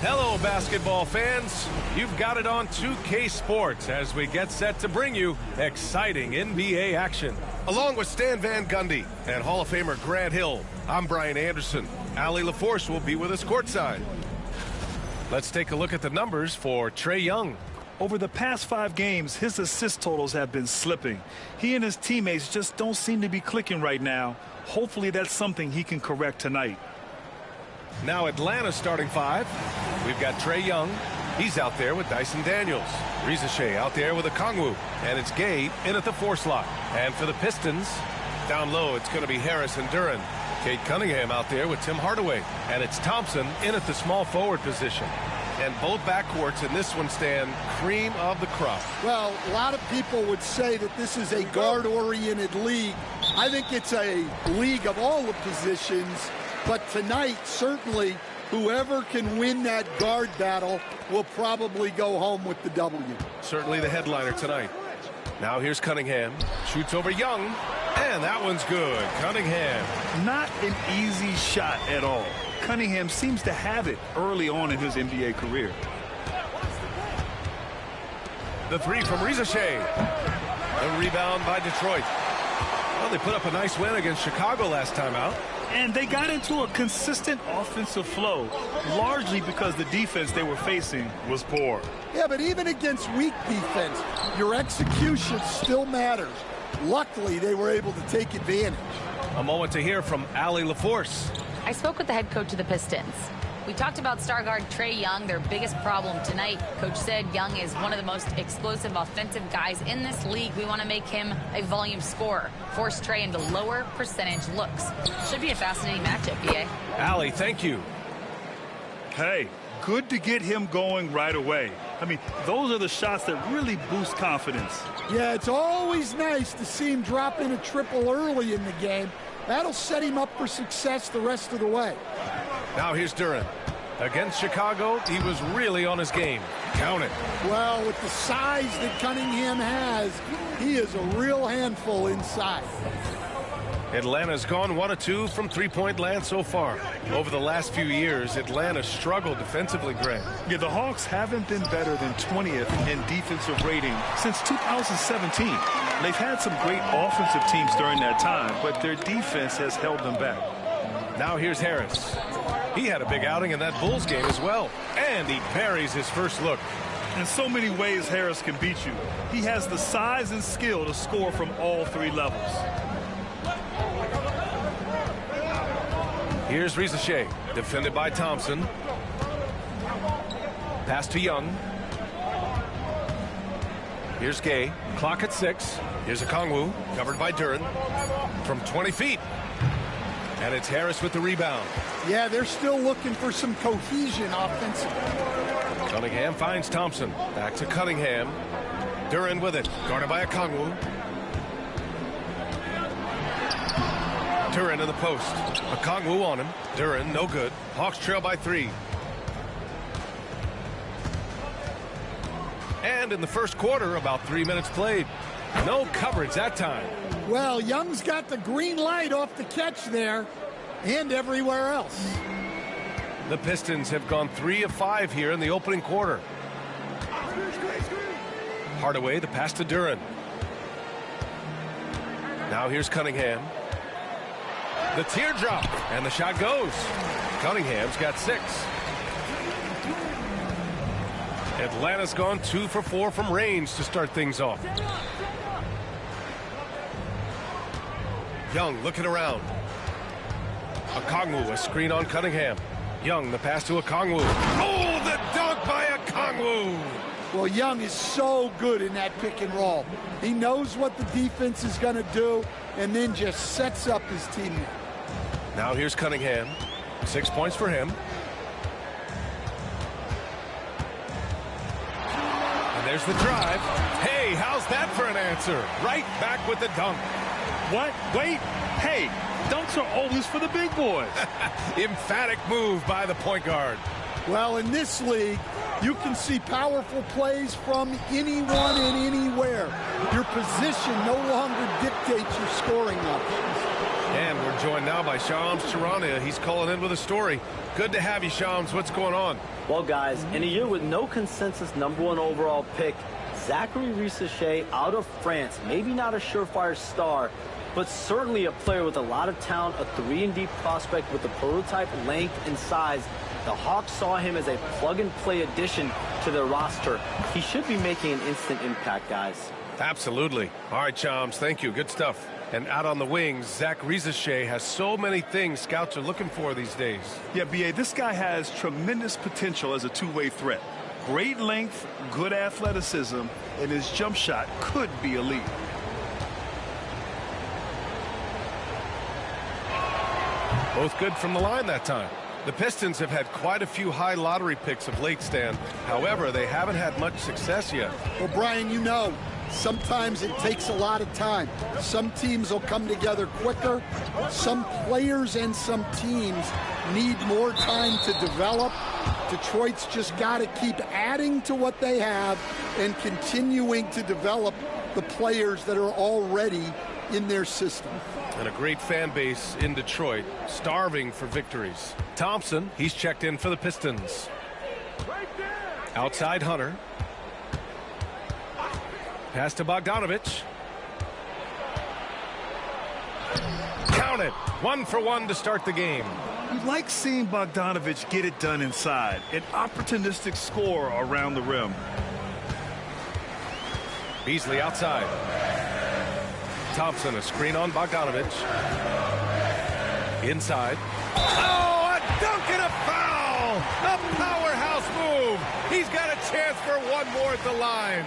Hello, basketball fans. You've got it on 2K Sports as we get set to bring you exciting NBA action. Along with Stan Van Gundy and Hall of Famer Grant Hill, I'm Brian Anderson. Allie LaForce will be with us courtside. Let's take a look at the numbers for Trae Young. Over the past 5 games, his assist totals have been slipping. He and his teammates just don't seem to be clicking right now. Hopefully that's something he can correct tonight. Now Atlanta's starting 5. We've got Trae Young. He's out there with Dyson Daniels. Riza Shea out there with Okongwu. And it's Gay in at the 4 slot. And for the Pistons, down low, it's going to be Harris and Duren. Kate Cunningham out there with Tim Hardaway. And it's Thompson in at the small forward position. And both backcourts in this one stand cream of the crop. Well, a lot of people would say that this is a guard-oriented league. I think it's a league of all the positions. But tonight, certainly, whoever can win that guard battle will probably go home with the W. Certainly the headliner tonight. Now here's Cunningham. Shoots over Young. And that one's good. Cunningham. Not an easy shot at all. Cunningham seems to have it early on in his NBA career. The 3 from Riza Shea. The rebound by Detroit. Well, they put up a nice win against Chicago last time out. And they got into a consistent offensive flow, largely because the defense they were facing was poor. Yeah, but even against weak defense, your execution still matters. Luckily, they were able to take advantage. A moment to hear from Allie LaForce. I spoke with the head coach of the Pistons. We talked about star guard Trae Young, their biggest problem tonight. Coach said Young is one of the most explosive offensive guys in this league. We want to make him a volume scorer, force Trae into lower percentage looks. Should be a fascinating matchup, BA. Allie, thank you. Hey, good to get him going right away. I mean, those are the shots that really boost confidence. Yeah, it's always nice to see him drop in a triple early in the game. That'll set him up for success the rest of the way. Now here's Duren. Against Chicago, he was really on his game. Count it. Well, with the size that Cunningham has, he is a real handful inside. Atlanta's gone 1 of 2 from three-point land so far. Over the last few years, Atlanta struggled defensively, Grant. Yeah, the Hawks haven't been better than 20th in defensive rating since 2017. They've had some great offensive teams during that time, but their defense has held them back. Now here's Harris. He had a big outing in that Bulls game as well. And he parries his first look. In so many ways, Harris can beat you. He has the size and skill to score from all 3 levels. Here's Riza Shea, defended by Thompson. Pass to Young. Here's Gay. Clock at 6. Here's Okongwu, covered by Duren. From 20 feet. And it's Harris with the rebound. Yeah, they're still looking for some cohesion offensively. Cunningham finds Thompson. Back to Cunningham. Duren with it. Guarded by Okongwu. Duren in the post. Okongwu on him. Duren, no good. Hawks trail by 3. And in the first quarter, about 3 minutes played. No coverage that time. Well, Young's got the green light off the catch there and everywhere else. The Pistons have gone 3 of 5 here in the opening quarter. Hardaway, the pass to Duren. Now here's Cunningham. The teardrop, and the shot goes. Cunningham's got 6. Atlanta's gone 2 for 4 from range to start things off. Young looking around. Okongwu, a screen on Cunningham. Young, the pass to Okongwu. Oh, the dunk by Okongwu! Well, Young is so good in that pick and roll. He knows what the defense is going to do and then just sets up his teammate. Now here's Cunningham. 6 points for him. And there's the drive. Hey, how's that for an answer? Right back with the dunk. What? Wait. Hey, dunks are always for the big boys. Emphatic move by the point guard. Well, in this league, you can see powerful plays from anyone and anywhere. Your position no longer dictates your scoring options. And we're joined now by Shams Charania. He's calling in with a story. Good to have you, Shams. What's going on? Well, guys, in a year with no consensus #1 overall pick, Zachary Risacher out of France, maybe not a surefire star, but certainly a player with a lot of talent, a 3-and-D prospect with the prototype length and size. The Hawks saw him as a plug-and-play addition to their roster. He should be making an instant impact, guys. Absolutely. All right, Shams, thank you. Good stuff. And out on the wings, Zach Risacher has so many things scouts are looking for these days. Yeah, B.A., this guy has tremendous potential as a two-way threat. Great length, good athleticism, and his jump shot could be elite. Both good from the line that time. The Pistons have had quite a few high lottery picks of late, Stan. However, they haven't had much success yet. Well, Brian, you know, sometimes it takes a lot of time. Some teams will come together quicker. Some players and some teams need more time to develop. Detroit's just got to keep adding to what they have and continuing to develop the players that are already in their system. And a great fan base in Detroit, starving for victories. Thompson, he's checked in for the Pistons. Outside Hunter. Pass to Bogdanovich. Count it. 1 for 1 to start the game. You like seeing Bogdanovich get it done inside. An opportunistic score around the rim. Beasley outside. Thompson, a screen on Bogdanovich. Inside. Oh, a dunk and a foul! A powerhouse move! He's got a chance for one more at the line.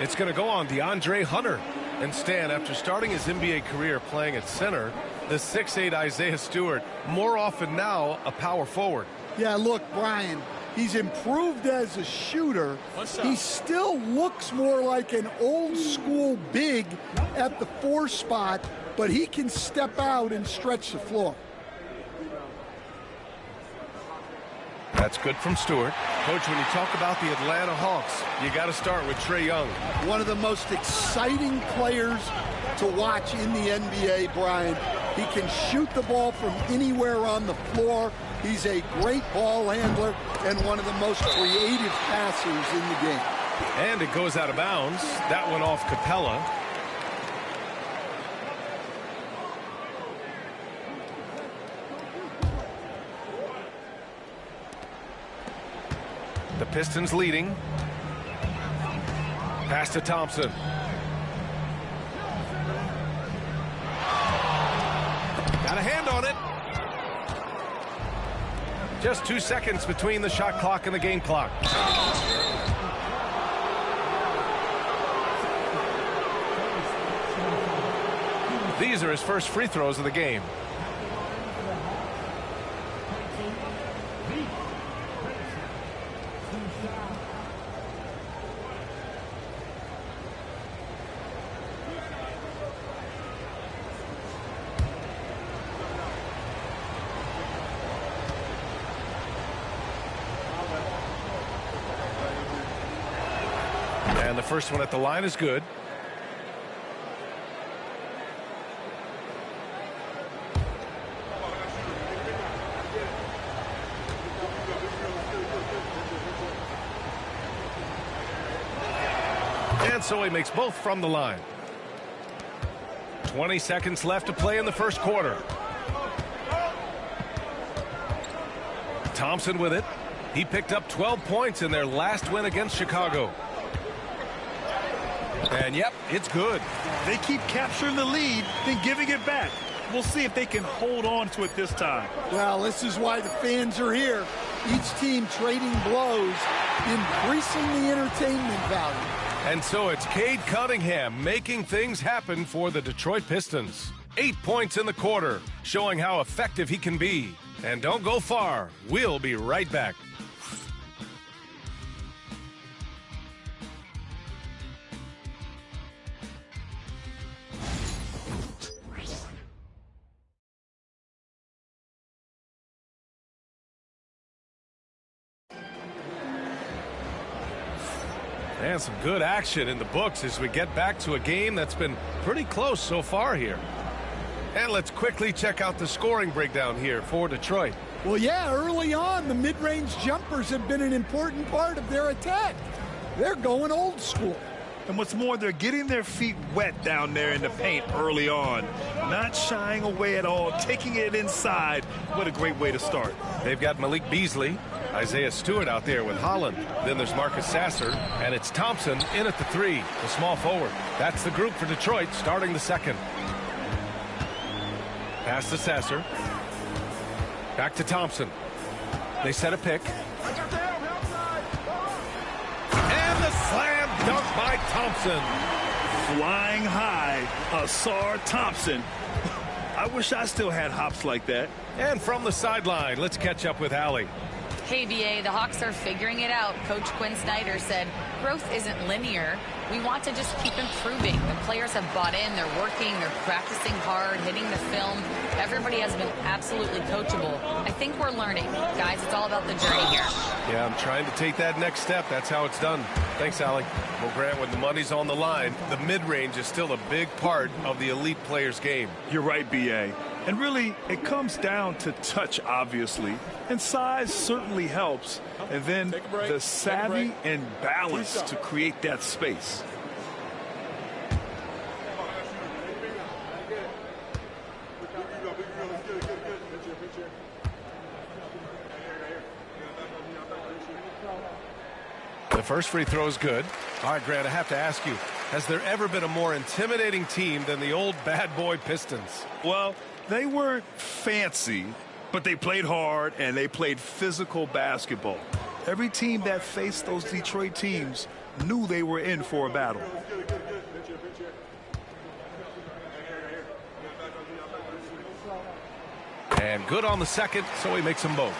It's going to go on DeAndre Hunter. And Stan, after starting his NBA career playing at center, the 6'8" Isaiah Stewart, more often now a power forward. Yeah, look, Brian, he's improved as a shooter. He still looks more like an old-school big at the 4 spot, but he can step out and stretch the floor. That's good from Stewart. Coach, when you talk about the Atlanta Hawks, you got to start with Trae Young. One of the most exciting players to watch in the NBA, Brian. He can shoot the ball from anywhere on the floor. He's a great ball handler and one of the most creative passers in the game. And it goes out of bounds. That went off Capella. The Pistons leading. Pass to Thompson. Got a hand on it. Just 2 seconds between the shot clock and the game clock. These are his first free throws of the game. And the first one at the line is good. And so he makes both from the line. 20 seconds left to play in the first quarter. Thompson with it. He picked up 12 points in their last win against Chicago. And yep, it's good. They keep capturing the lead, then giving it back. We'll see if they can hold on to it this time. Well, this is why the fans are here. Each team trading blows, increasing the entertainment value. And so it's Cade Cunningham making things happen for the Detroit Pistons. 8 points in the quarter, showing how effective he can be. And don't go far. We'll be right back. And some good action in the books as we get back to a game that's been pretty close so far here. And let's quickly check out the scoring breakdown here for Detroit. Well, yeah, early on, the mid-range jumpers have been an important part of their attack. They're going old school. And what's more, they're getting their feet wet down there in the paint early on. Not shying away at all, taking it inside. What a great way to start. They've got Malik Beasley, Isaiah Stewart out there with Holland. Then there's Marcus Sasser, and it's Thompson in at the 3, the small forward. That's the group for Detroit starting the second. Pass to Sasser. Back to Thompson. They set a pick. And the slam dunk by Thompson. Flying high, Asar Thompson. I wish I still had hops like that. And from the sideline, let's catch up with Allie. Hey, BA, the Hawks are figuring it out. Coach Quinn Snyder said growth isn't linear. We want to just keep improving. The players have bought in. They're working. They're practicing hard, hitting the film. Everybody has been absolutely coachable. I think we're learning. Guys, it's all about the journey here. Yeah, I'm trying to take that next step. That's how it's done. Thanks, Allie. Well, Grant, when the money's on the line, the mid-range is still a big part of the elite player's game. You're right, B.A. And really, it comes down to touch, obviously. And size certainly helps. And then the savvy and balance to create that space. The first free throw is good. All right, Grant, I have to ask you, has there ever been a more intimidating team than the old bad boy Pistons? Well, they weren't fancy, but they played hard and they played physical basketball. Every team that faced those Detroit teams knew they were in for a battle. And good on the second, so he makes them both.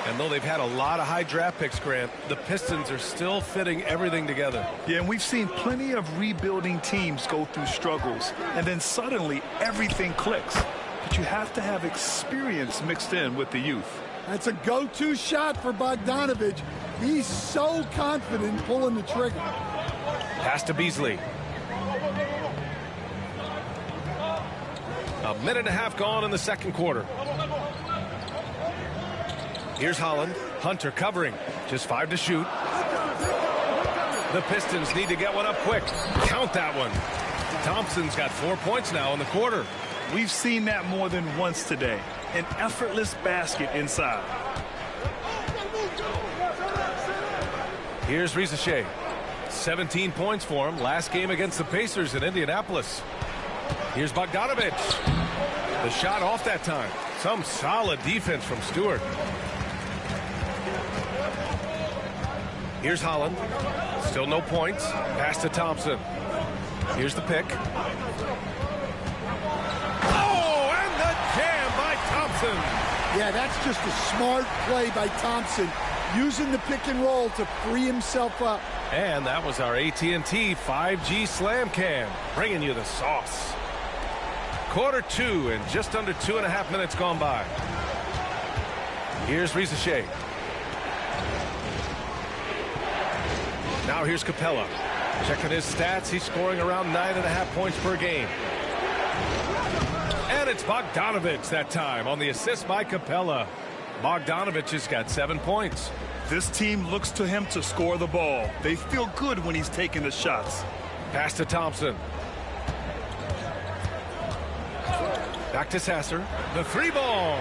And though they've had a lot of high draft picks, Grant, the Pistons are still fitting everything together. Yeah, and we've seen plenty of rebuilding teams go through struggles, and then suddenly everything clicks. But you have to have experience mixed in with the youth. That's a go-to shot for Bogdanovich. He's so confident pulling the trigger. Pass to Beasley. A minute and a half gone in the second quarter. Here's Holland. Hunter covering. Just 5 to shoot. The Pistons need to get one up quick. Count that one. Thompson's got 4 points now in the quarter. We've seen that more than once today. An effortless basket inside. Here's Risacher. 17 points for him. Last game against the Pacers in Indianapolis. Here's Bogdanovich. The shot off that time. Some solid defense from Stewart. Here's Holland. Still no points. Pass to Thompson. Here's the pick. Oh, and the jam by Thompson. Yeah, that's just a smart play by Thompson, using the pick and roll to free himself up. And that was our AT&T 5G Slam Cam, bringing you the sauce. Quarter 2 and just under 2.5 minutes gone by. Here's Risacher. Now here's Capella. Checking his stats, he's scoring around 9.5 points per game. And it's Bogdanovich that time on the assist by Capella. Bogdanovich has got 7 points. This team looks to him to score the ball. They feel good when he's taking the shots. Pass to Thompson. Back to Sasser. The 3-ball.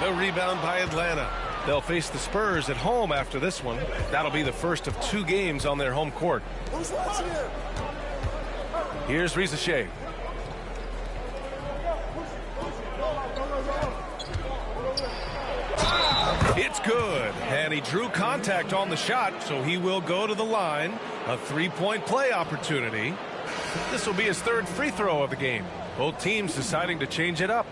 The rebound by Atlanta. They'll face the Spurs at home after this one. That'll be the first of 2 games on their home court. Here's Risacher. It's good. And he drew contact on the shot, so he will go to the line. A 3-point play opportunity. This will be his 3rd free throw of the game. Both teams deciding to change it up.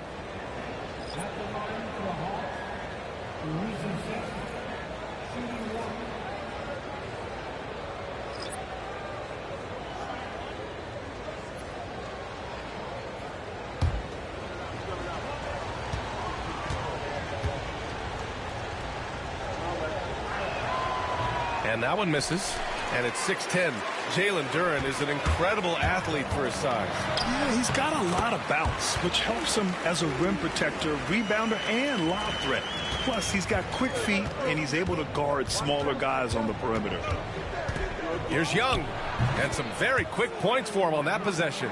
And that one misses. And it's 6'10". Jalen Duren is an incredible athlete for his size. Yeah, he's got a lot of bounce, which helps him as a rim protector, rebounder, and lob threat. Plus, he's got quick feet, and he's able to guard smaller guys on the perimeter. Here's Young, and some very quick points for him on that possession.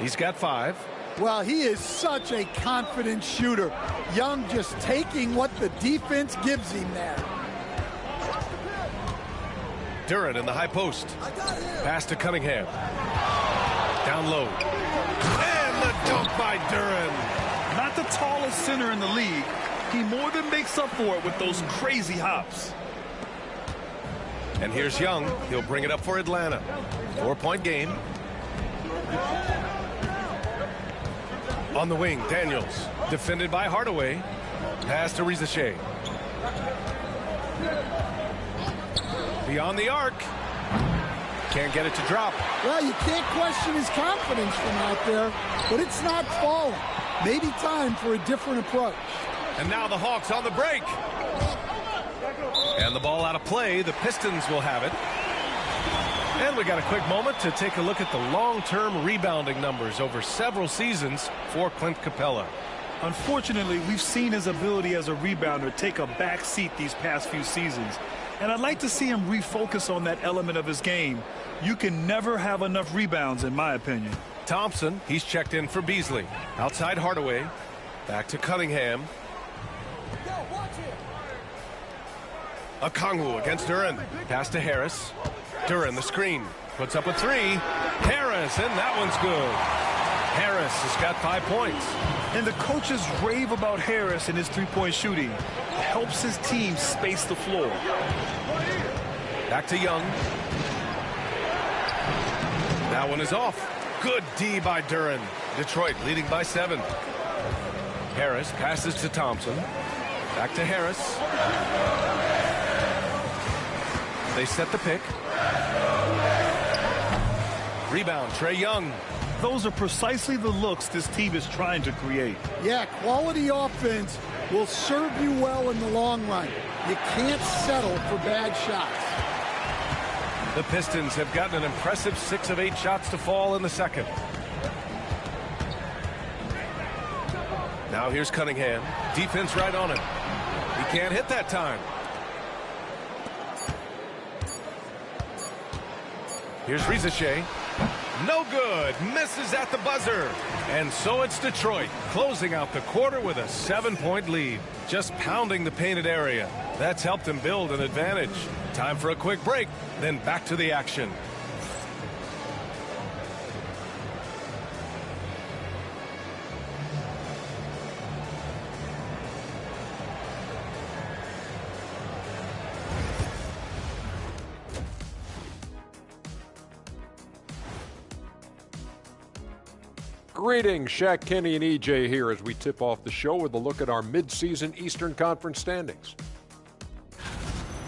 He's got 5. Well, he is such a confident shooter. Young just taking what the defense gives him there. Duren in the high post. Pass to Cunningham. Down low. And the dunk by Duren. Not the tallest center in the league. He more than makes up for it with those crazy hops. And here's Young. He'll bring it up for Atlanta. 4-point game. On the wing, Daniels. Defended by Hardaway. Pass to Rizachet. Beyond the arc. Can't get it to drop. Well, you can't question his confidence from out there, but it's not falling. Maybe time for a different approach. And now the Hawks on the break. And the ball out of play. The Pistons will have it. And we got a quick moment to take a look at the long-term rebounding numbers over several seasons for Clint Capella. Unfortunately, we've seen his ability as a rebounder take a back seat these past few seasons. And I'd like to see him refocus on that element of his game. You can never have enough rebounds, in my opinion. Thompson, he's checked in for Beasley. Outside Hardaway. Back to Cunningham. Okongwu against Duren. Pass to Harris. Duren, the screen. Puts up a 3. Harris, and that one's good. Harris has got 5 points. And the coaches rave about Harris and his three-point shooting. It helps his team space the floor. Back to Young. That one is off. Good D by Duren. Detroit leading by 7. Harris passes to Thompson. Back to Harris. They set the pick. Rebound, Trae Young. Those are precisely the looks this team is trying to create. Yeah, quality offense will serve you well in the long run. You can't settle for bad shots. The Pistons have gotten an impressive 6 of 8 shots to fall in the second. Now here's Cunningham. Defense right on him. He can't hit that time. Here's Rizachet. No good. Misses at the buzzer. And so it's Detroit closing out the quarter with a 7-point lead. Just pounding the painted area. That's helped him build an advantage. Time for a quick break, then back to the action. Greetings, Shaq, Kenny, and EJ here as we tip off the show with a look at our midseason Eastern Conference standings.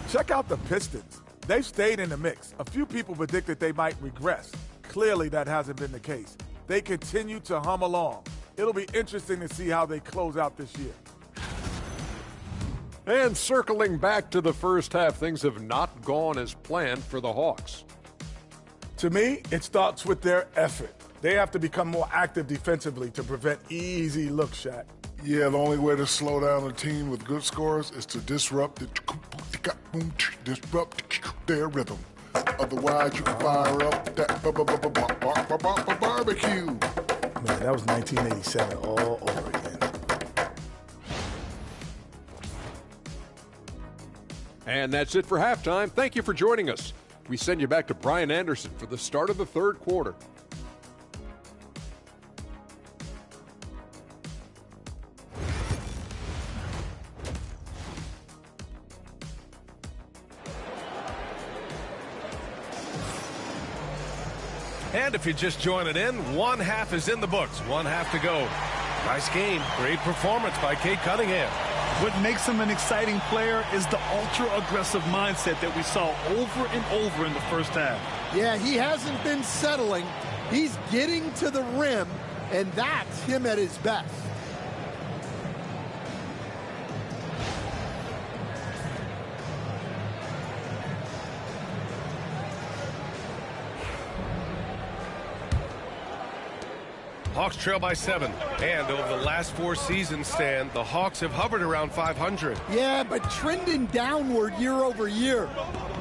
Check out the Pistons. They've stayed in the mix. A few people predicted they might regress. Clearly, that hasn't been the case. They continue to hum along. It'll be interesting to see how they close out this year. And circling back to the first half, things have not gone as planned for the Hawks. To me, it starts with their effort. They have to become more active defensively to prevent easy looks, Shaq. Yeah, the only way to slow down a team with good scores is to disrupt their rhythm. Otherwise, you can fire up that barbecue. Man, that was 1987 all over again. And that's it for halftime. Thank you for joining us. We send you back to Brian Anderson for the start of the third quarter. And if you're just joining in, one half is in the books. One half to go. Nice game. Great performance by Cade Cunningham. What makes him an exciting player is the ultra-aggressive mindset that we saw over and over in the first half. Yeah, he hasn't been settling. He's getting to the rim, and that's him at his best. Hawks trail by 7. And over the last 4 seasons, Stan, the Hawks have hovered around 500. Yeah, but trending downward year over year.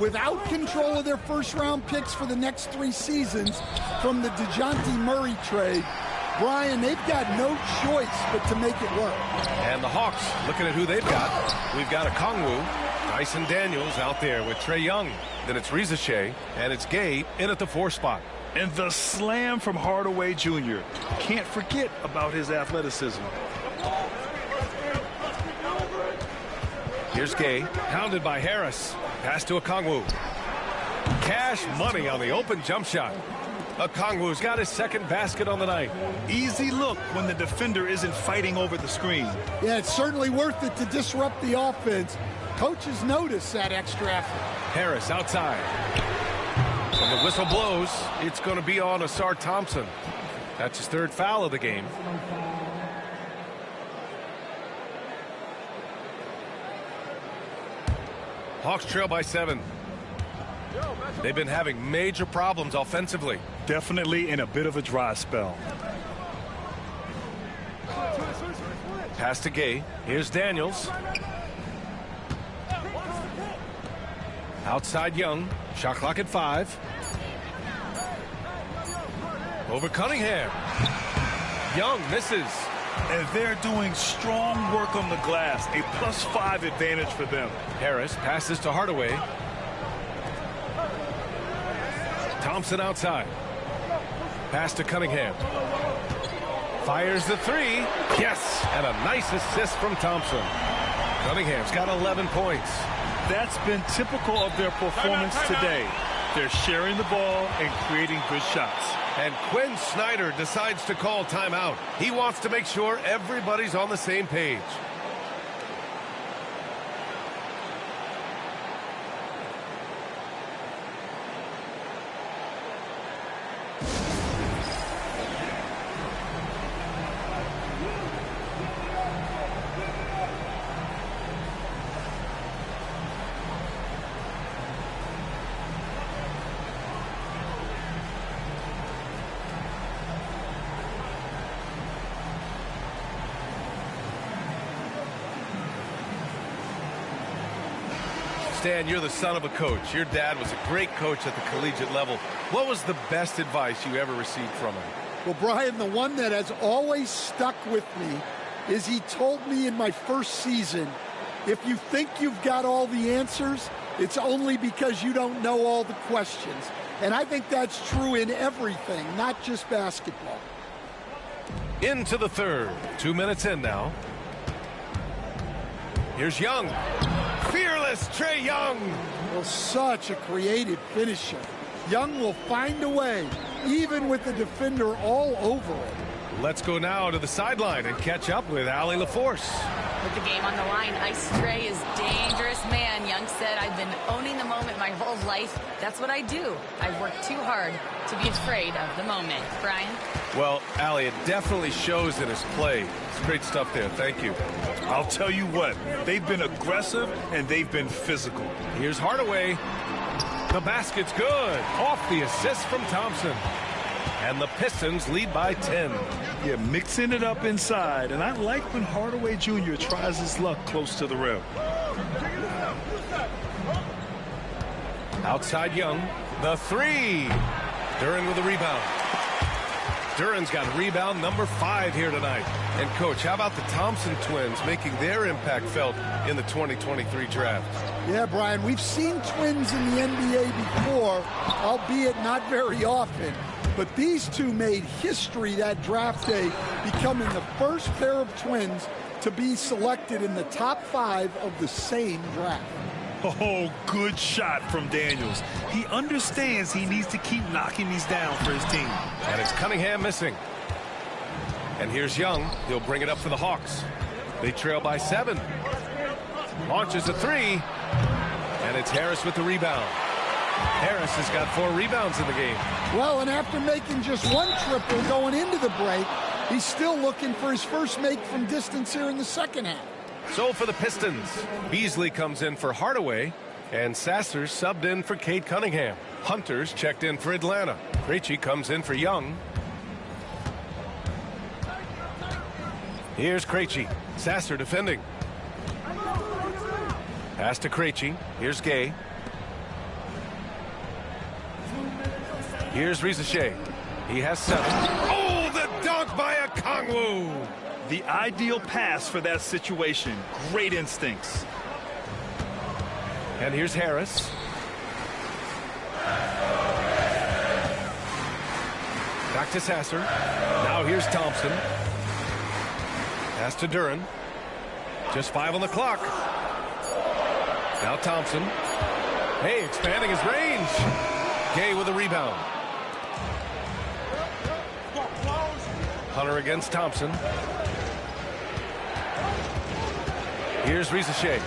Without control of their first-round picks for the next 3 seasons from the DeJounte Murray trade, Brian, they've got no choice but to make it work. And the Hawks, looking at who they've got, we've got a Kongwu, Dyson Daniels out there with Trae Young. Then it's Riza and it's Gay in at the 4 spot. And the slam from Hardaway Jr. Can't forget about his athleticism. Here's Gay, pounded by Harris. Pass to Okongwu. Cash money on the open jump shot. Okongwu's got his 2nd basket on the night. Easy look when the defender isn't fighting over the screen. Yeah, it's certainly worth it to disrupt the offense. Coaches notice that extra effort. Harris outside. When the whistle blows, it's going to be on Asar Thompson. That's his 3rd foul of the game. Hawks trail by 7. They've been having major problems offensively. Definitely in a bit of a dry spell. Pass to Gay. Here's Daniels. Outside Young. Shot clock at 5. Over Cunningham. Young misses. And they're doing strong work on the glass. A +5 advantage for them. Harris passes to Hardaway. Thompson outside. Pass to Cunningham. Fires the 3. Yes! And a nice assist from Thompson. Cunningham's got 11 points. That's been typical of their performance today. They're sharing the ball and creating good shots. And Quinn Snyder decides to call timeout. He wants to make sure everybody's on the same page. Stan, you're the son of a coach. Your dad was a great coach at the collegiate level. What was the best advice you ever received from him? Well, Brian, the one that has always stuck with me is he told me in my first season, if you think you've got all the answers, it's only because you don't know all the questions. And I think that's true in everything, not just basketball. Into the 3rd. 2 minutes in now. Here's Young. Fearless Trae Young. Well, such a creative finisher. Young will find a way, even with the defender all over it. Let's go now to the sideline and catch up with Allie LaForce. With the game on the line, Ice Trae is dangerous man. Young said, I've been owning the moment my whole life. That's what I do. I've worked too hard to be afraid of the moment. Brian? Well, Allie, it definitely shows in his play. It's great stuff there. Thank you. I'll tell you what, they've been aggressive and they've been physical. Here's Hardaway. The basket's good. Off the assist from Thompson. And the Pistons lead by 10. Yeah, mixing it up inside. And I like when Hardaway Jr. tries his luck close to the rim. Outside Young. The 3. Duren with a rebound. Duren's got rebound number 5 here tonight. And, Coach, how about the Thompson twins making their impact felt in the 2023 draft? Yeah, Brian, we've seen twins in the NBA before, albeit not very often. But these two made history that draft day, becoming the first pair of twins to be selected in the top 5 of the same draft. Oh, good shot from Daniels. He understands he needs to keep knocking these down for his team. And it's Cunningham missing. And here's Young. He'll bring it up for the Hawks. They trail by 7. Launches a 3. And it's Harris with the rebound. Harris has got 4 rebounds in the game. Well, and after making just 1 triple going into the break, he's still looking for his first make from distance here in the second half. So for the Pistons, Beasley comes in for Hardaway, and Sasser subbed in for Cade Cunningham. Hunter's checked in for Atlanta. Krejci comes in for Young. Here's Krejci. Sasser defending. Pass to Krejci. Here's Gay. Here's Rizachet. He has 7. Oh, the dunk by Okongwu. The ideal pass for that situation. Great instincts. And here's Harris. Back to Sasser. Now here's Thompson. Pass to Duren. Just 5 on the clock. Now Thompson. Hey, expanding his range. Gay with a rebound. Hunter against Thompson. Here's Rizachet.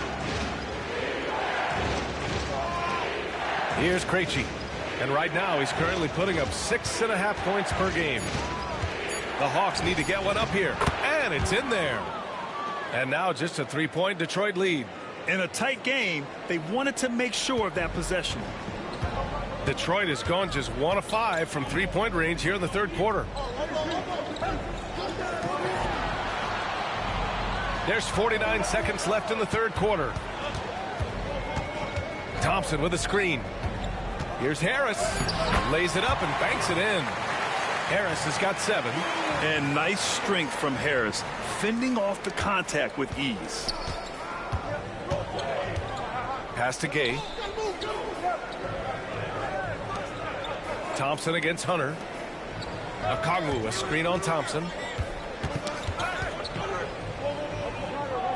Here's Krejci. And right now he's currently putting up 6.5 points per game. The Hawks need to get one up here. And it's in there. And now just a 3-point Detroit lead. In a tight game, they wanted to make sure of that possession. Detroit has gone just 1 of 5 from 3-point range here in the third quarter. There's 49 seconds left in the third quarter. Thompson with a screen. Here's Harris. Lays it up and banks it in. Harris has got 7. And nice strength from Harris, fending off the contact with ease. Pass to Gay. Thompson against Hunter. Okongwu, a screen on Thompson.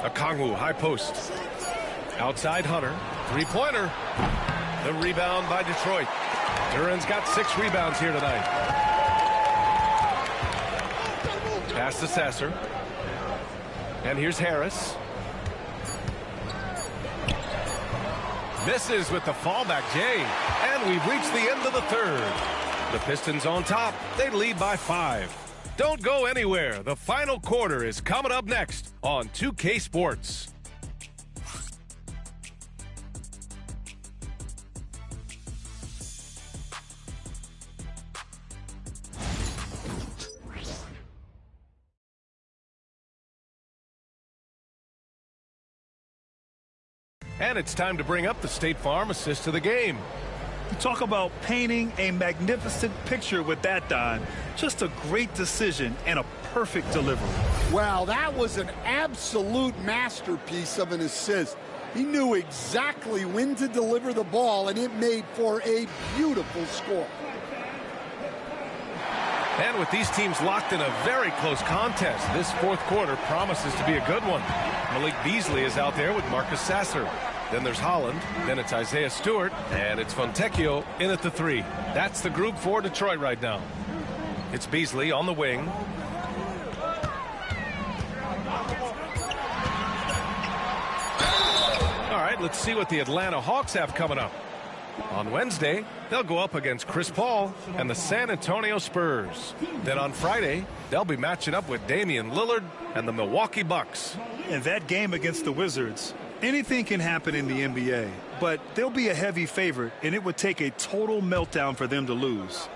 Okongwu, high post. Outside Hunter. 3-pointer. The rebound by Detroit. Duren's got 6 rebounds here tonight. Pass to Sasser. And here's Harris. Misses with the fallback Jay. And we've reached the end of the third. The Pistons on top. They lead by 5. Don't go anywhere. The final quarter is coming up next on 2K Sports. And it's time to bring up the State Farm assist to the game. You talk about painting a magnificent picture with that, Don. Just a great decision and a perfect delivery. Wow, that was an absolute masterpiece of an assist. He knew exactly when to deliver the ball, and it made for a beautiful score. And with these teams locked in a very close contest, this fourth quarter promises to be a good one. Malik Beasley is out there with Marcus Sasser. Then there's Holland. Then it's Isaiah Stewart. And it's Fontecchio in at the 3. That's the group for Detroit right now. It's Beasley on the wing. All right, let's see what the Atlanta Hawks have coming up. On Wednesday, they'll go up against Chris Paul and the San Antonio Spurs. Then on Friday, they'll be matching up with Damian Lillard and the Milwaukee Bucks. In that game against the Wizards, anything can happen in the NBA, but they'll be a heavy favorite, and it would take a total meltdown for them to lose.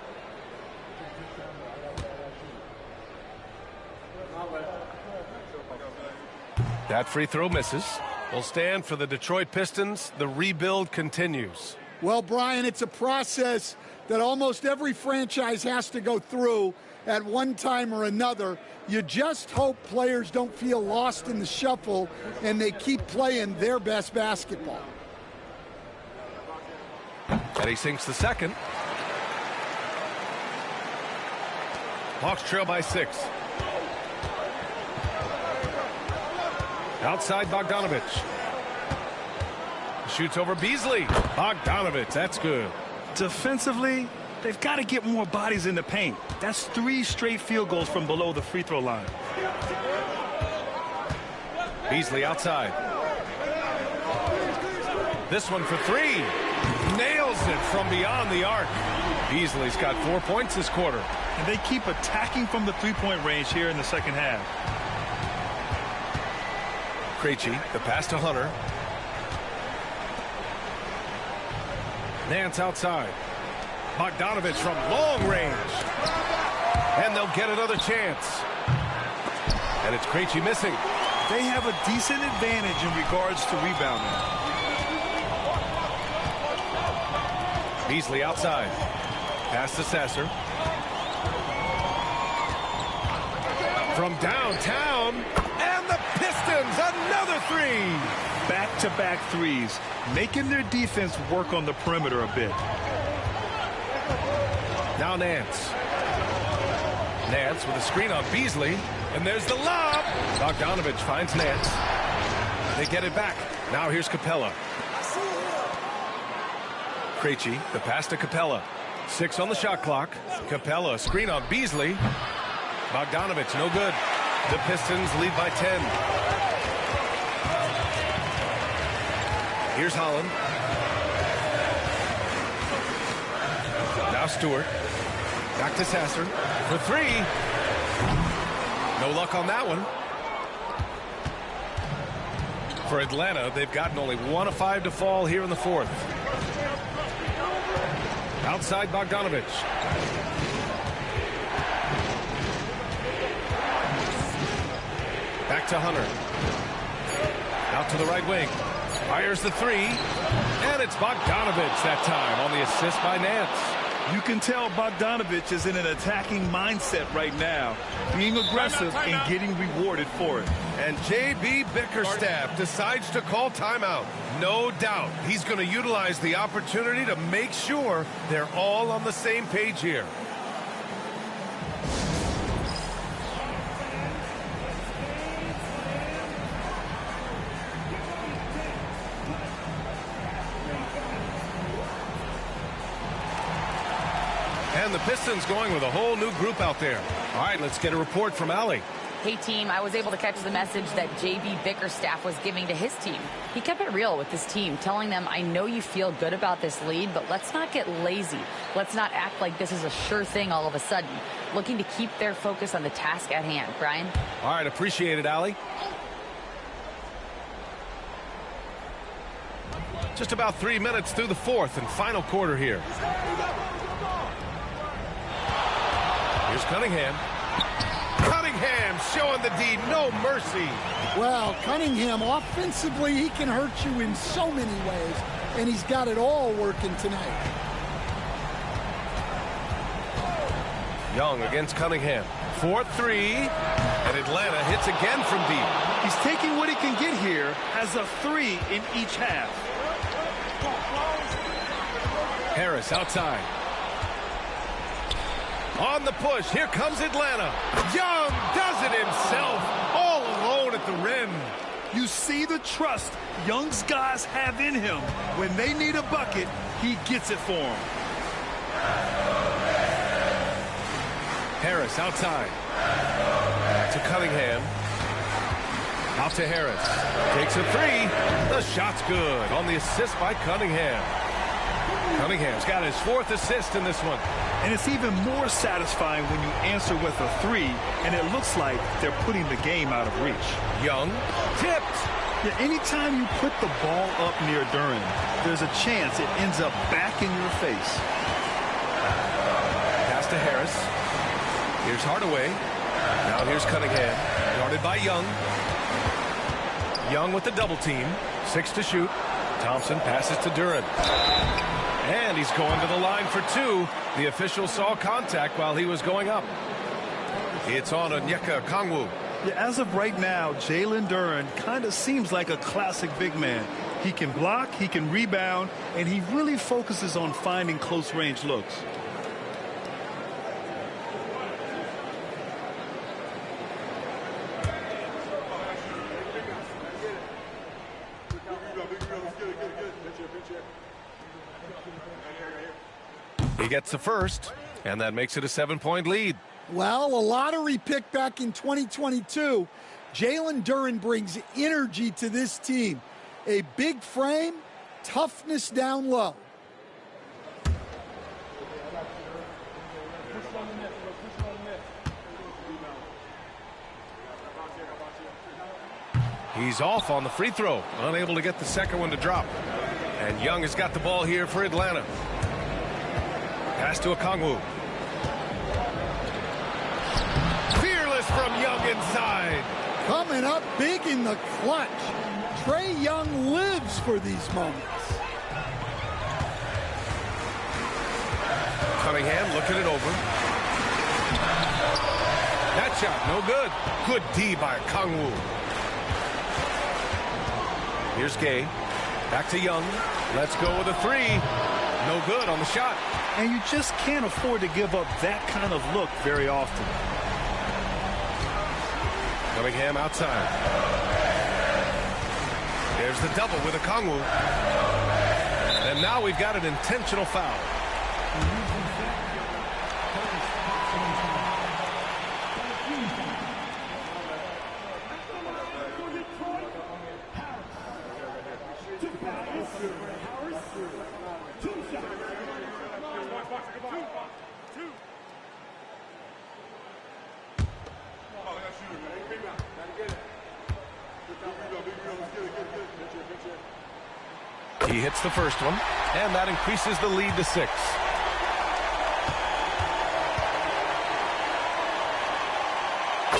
That free throw misses. Will stand for the Detroit Pistons. The rebuild continues. Well, Brian, it's a process that almost every franchise has to go through at one time or another. You just hope players don't feel lost in the shuffle and they keep playing their best basketball. And he sinks the second. Hawks trail by 6. Outside Bogdanovich. Shoots over Beasley. Bogdanovich, that's good. Defensively, they've got to get more bodies in the paint. That's 3 straight field goals from below the free throw line. Beasley outside. This one for 3. Nails it from beyond the arc. Beasley's got 4 points this quarter. And they keep attacking from the three-point range here in the second half. Krejci, the pass to Hunter. Nance outside. Bogdanovich from long range. And they'll get another chance. And it's Krejci missing. They have a decent advantage in regards to rebounding. Beasley outside. Pass to Sasser. From downtown, and the Pistons, another three. Back-to-back threes, making their defense work on the perimeter a bit. Now Nance. Nance with a screen on Beasley, and there's the lob. Bogdanovich finds Nance. They get it back. Now here's Capella. Krejci, the pass to Capella. 6 on the shot clock. Capella, screen on Beasley. Bogdanovich, no good. The Pistons lead by 10. Here's Holland. Now Stewart. Back to Sasser for 3. No luck on that one. For Atlanta, they've gotten only 1 of 5 to fall here in the 4th. Outside Bogdanovich. Back to Hunter. Out to the right wing. Fires the 3. And it's Bogdanovich that time on the assist by Nance. You can tell Bogdanovich is in an attacking mindset right now, being aggressive and getting rewarded for it. And J.B. Bickerstaff decides to call timeout. No doubt he's going to utilize the opportunity to make sure they're all on the same page here. And the Pistons going with a whole new group out there. All right, let's get a report from Allie. Hey, team, I was able to catch the message that J.B. Bickerstaff was giving to his team. He kept it real with his team, telling them, I know you feel good about this lead, but let's not get lazy. Let's not act like this is a sure thing all of a sudden. Looking to keep their focus on the task at hand. Brian? All right, appreciate it, Allie. Just about 3 minutes through the 4th and final quarter here. Here's Cunningham. Cunningham showing the D, no mercy. Well, Cunningham, offensively, he can hurt you in so many ways, and he's got it all working tonight. Young against Cunningham. 4-3, and Atlanta hits again from deep. He's taking what he can get here, has a 3 in each half. Harris outside. On the push, here comes Atlanta. Young does it himself, all alone at the rim. You see the trust Young's guys have in him. When they need a bucket, he gets it for them. Harris outside. To Cunningham. Out to Harris. Takes a 3. The shot's good on the assist by Cunningham. Cunningham's got his 4th assist in this one. And it's even more satisfying when you answer with a 3, and it looks like they're putting the game out of reach. Young tipped. Yeah, anytime you put the ball up near Duren, there's a chance it ends up back in your face. Pass to Harris. Here's Hardaway. Now here's Cunningham. Guarded by Young. Young with the double team. 6 to shoot. Thompson passes to Duren. And he's going to the line for 2. The official saw contact while he was going up. It's on Onyeka Okongwu. Yeah, as of right now, Jalen Duren kind of seems like a classic big man. He can block, he can rebound, and he really focuses on finding close-range looks. He gets the first, and that makes it a 7-point lead. Well, a lottery pick back in 2022. Jalen Duren brings energy to this team. A big frame, toughness down low. He's off on the free throw, unable to get the second one to drop. And Young has got the ball here for Atlanta. Pass to Okongwu. Fearless from Young in inside. Coming up big in the clutch. Trae Young lives for these moments. Cunningham looking it over. That shot, no good. Good D by Kongwu. Here's Gay. Back to Young. Let's go with a three. No good on the shot. And you just can't afford to give up that kind of look very often. Cunningham outside. There's the double with a Kongwu. And now we've got an intentional foul. He hits the first one, and that increases the lead to 6.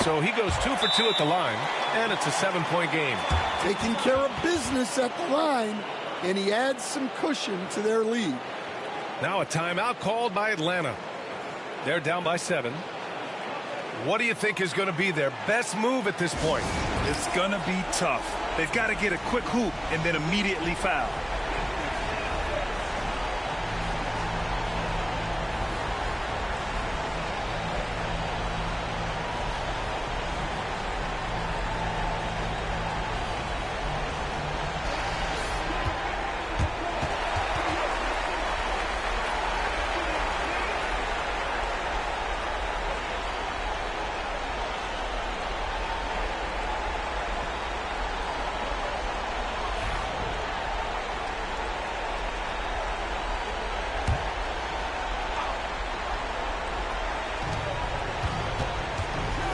So he goes 2 for 2 at the line, and it's a 7-point game. Taking care of business at the line, and he adds some cushion to their lead. Now a timeout called by Atlanta. They're down by 7. What do you think is going to be their best move at this point? It's going to be tough. They've got to get a quick hoop and then immediately foul.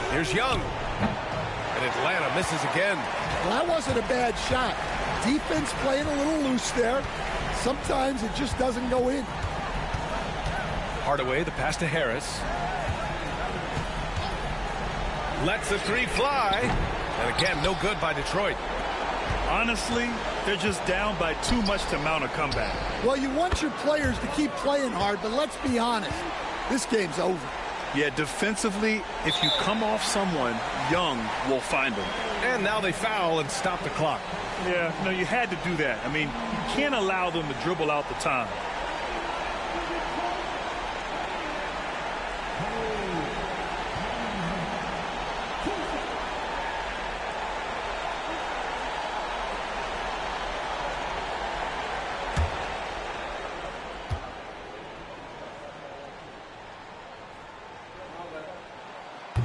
Here's Young. And Atlanta misses again. Well, that wasn't a bad shot. Defense playing a little loose there. Sometimes it just doesn't go in. Hardaway, the pass to Harris. Lets the three fly. And again, no good by Detroit. Honestly, they're just down by too much to mount a comeback. Well, you want your players to keep playing hard, but let's be honest. This game's over. Yeah, defensively, if you come off someone, Young will find them. And now they foul and stop the clock. Yeah, no, you had to do that. I mean, you can't allow them to dribble out the time.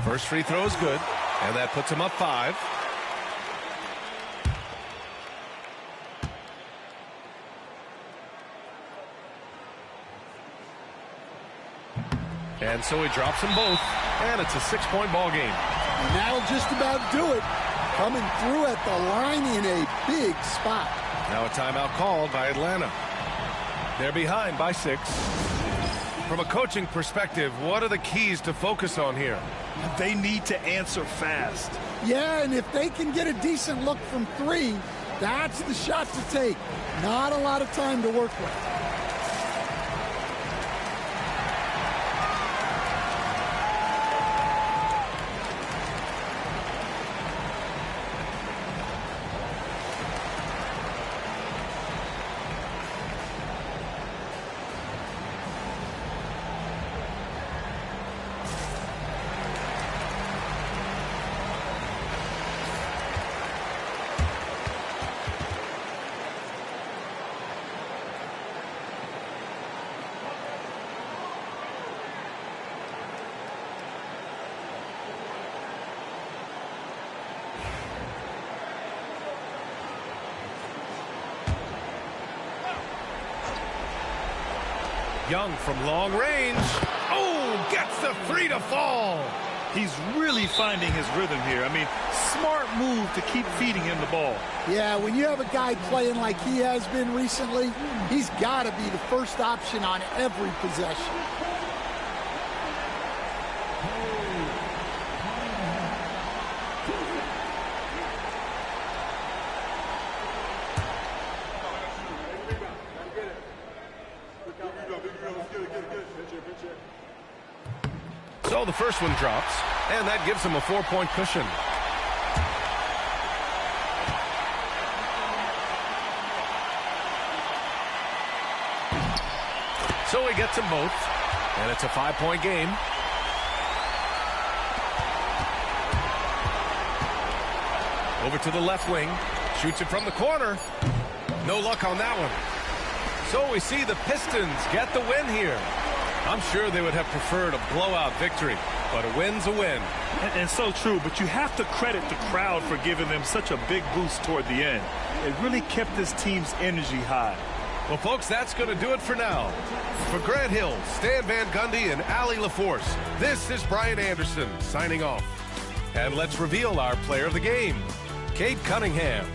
First free throw is good, and that puts him up 5. And so he drops them both, and it's a 6-point ball game. And that'll just about do it. Coming through at the line in a big spot. Now a timeout called by Atlanta. They're behind by 6. From a coaching perspective, what are the keys to focus on here? They need to answer fast. Yeah, and if they can get a decent look from 3, that's the shot to take. Not a lot of time to work with. Young from long range. Oh, gets the 3 to fall. He's really finding his rhythm here. I mean, smart move to keep feeding him the ball. Yeah, when you have a guy playing like he has been recently, he's got to be the first option on every possession. So the first one drops, and that gives him a 4-point cushion. So he gets them both, and it's a 5-point game. Over to the left wing, shoots it from the corner. No luck on that one. So we see the Pistons get the win here. I'm sure they would have preferred a blowout victory, but a win's a win. And so true, but you have to credit the crowd for giving them such a big boost toward the end. It really kept this team's energy high. Well, folks, that's going to do it for now. For Grant Hill, Stan Van Gundy, and Allie LaForce, this is Brian Anderson signing off. And let's reveal our player of the game, Cade Cunningham.